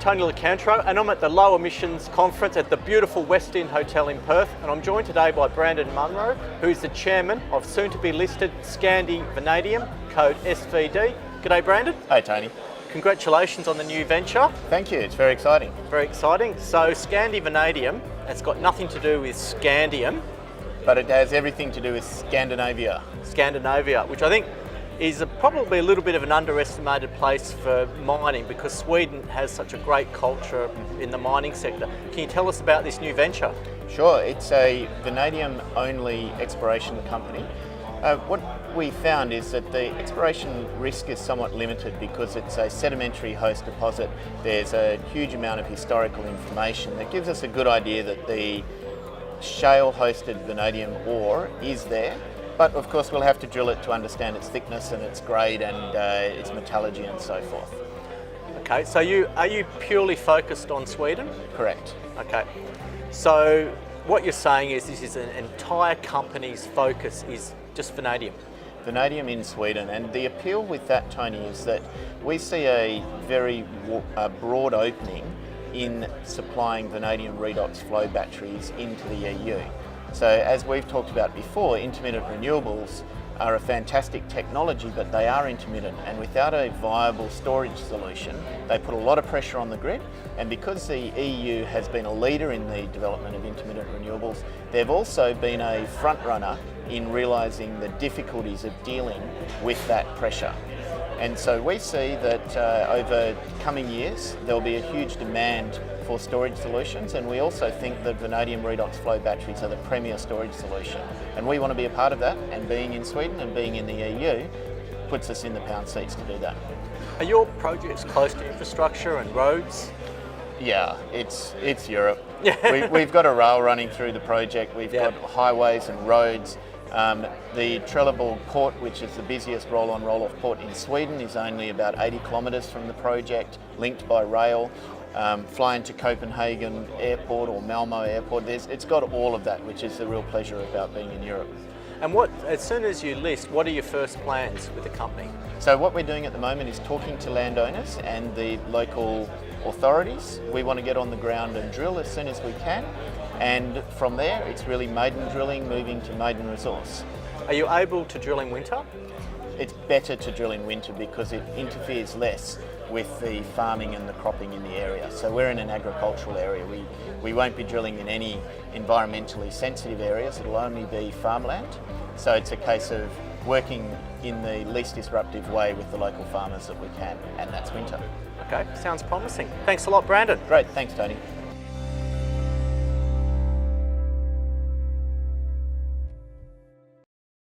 Tony Licantro, and I'm at the Low Emissions Conference at the beautiful West End Hotel in Perth, and I'm joined today by Brandon Munroe, who is the chairman of soon-to-be listed ScandiVanadium, code SVD. G'day, Brandon. Hey, Tony. Congratulations on the new venture. Thank you, it's very exciting. Very exciting. So ScandiVanadium, it's got nothing to do with scandium. But it has everything to do with Scandinavia. Scandinavia, which I think is probably a little bit of an underestimated place for mining because Sweden has such a great culture in the mining sector. Can you tell us about this new venture? Sure, it's a vanadium-only exploration company. What we found is that the exploration risk is somewhat limited because it's a sedimentary host deposit. There's a huge amount of historical information that gives us a good idea that the shale-hosted vanadium ore is there. But of course we'll have to drill it to understand its thickness and its grade and its metallurgy and so forth. Okay, so are you purely focused on Sweden? Correct. Okay, so what you're saying is this is an entire company's focus is just vanadium? Vanadium in Sweden, and the appeal with that, Tony, is that we see a very broad opening in supplying vanadium redox flow batteries into the EU. So as we've talked about before, intermittent renewables are a fantastic technology, but they are intermittent, and without a viable storage solution, they put a lot of pressure on the grid. And because the EU has been a leader in the development of intermittent renewables, they've also been a front runner in realising the difficulties of dealing with that pressure. And so we see that over coming years, there'll be a huge demand for storage solutions, and we also think that vanadium redox flow batteries are the premier storage solution. And we want to be a part of that, and being in Sweden and being in the EU puts us in the pound seats to do that. Are your projects close to infrastructure and roads? Yeah, it's Europe. We've got a rail running through the project, we've got highways and roads. The Trelleborg port, which is the busiest roll-on roll-off port in Sweden, is only about 80 kilometres from the project, linked by rail. Flying to Copenhagen Airport or Malmo Airport, it's got all of that, which is the real pleasure about being in Europe. And as soon as you list, what are your first plans with the company? So what we're doing at the moment is talking to landowners and the local authorities. We want to get on the ground and drill as soon as we can. And from there, it's really maiden drilling, moving to maiden resource. Are you able to drill in winter? It's better to drill in winter because it interferes less with the farming and the cropping in the area. So we're in an agricultural area. We won't be drilling in any environmentally sensitive areas. It'll only be farmland. So it's a case of working in the least disruptive way with the local farmers that we can, and that's winter. Okay, sounds promising. Thanks a lot, Brandon. Great, thanks, Tony.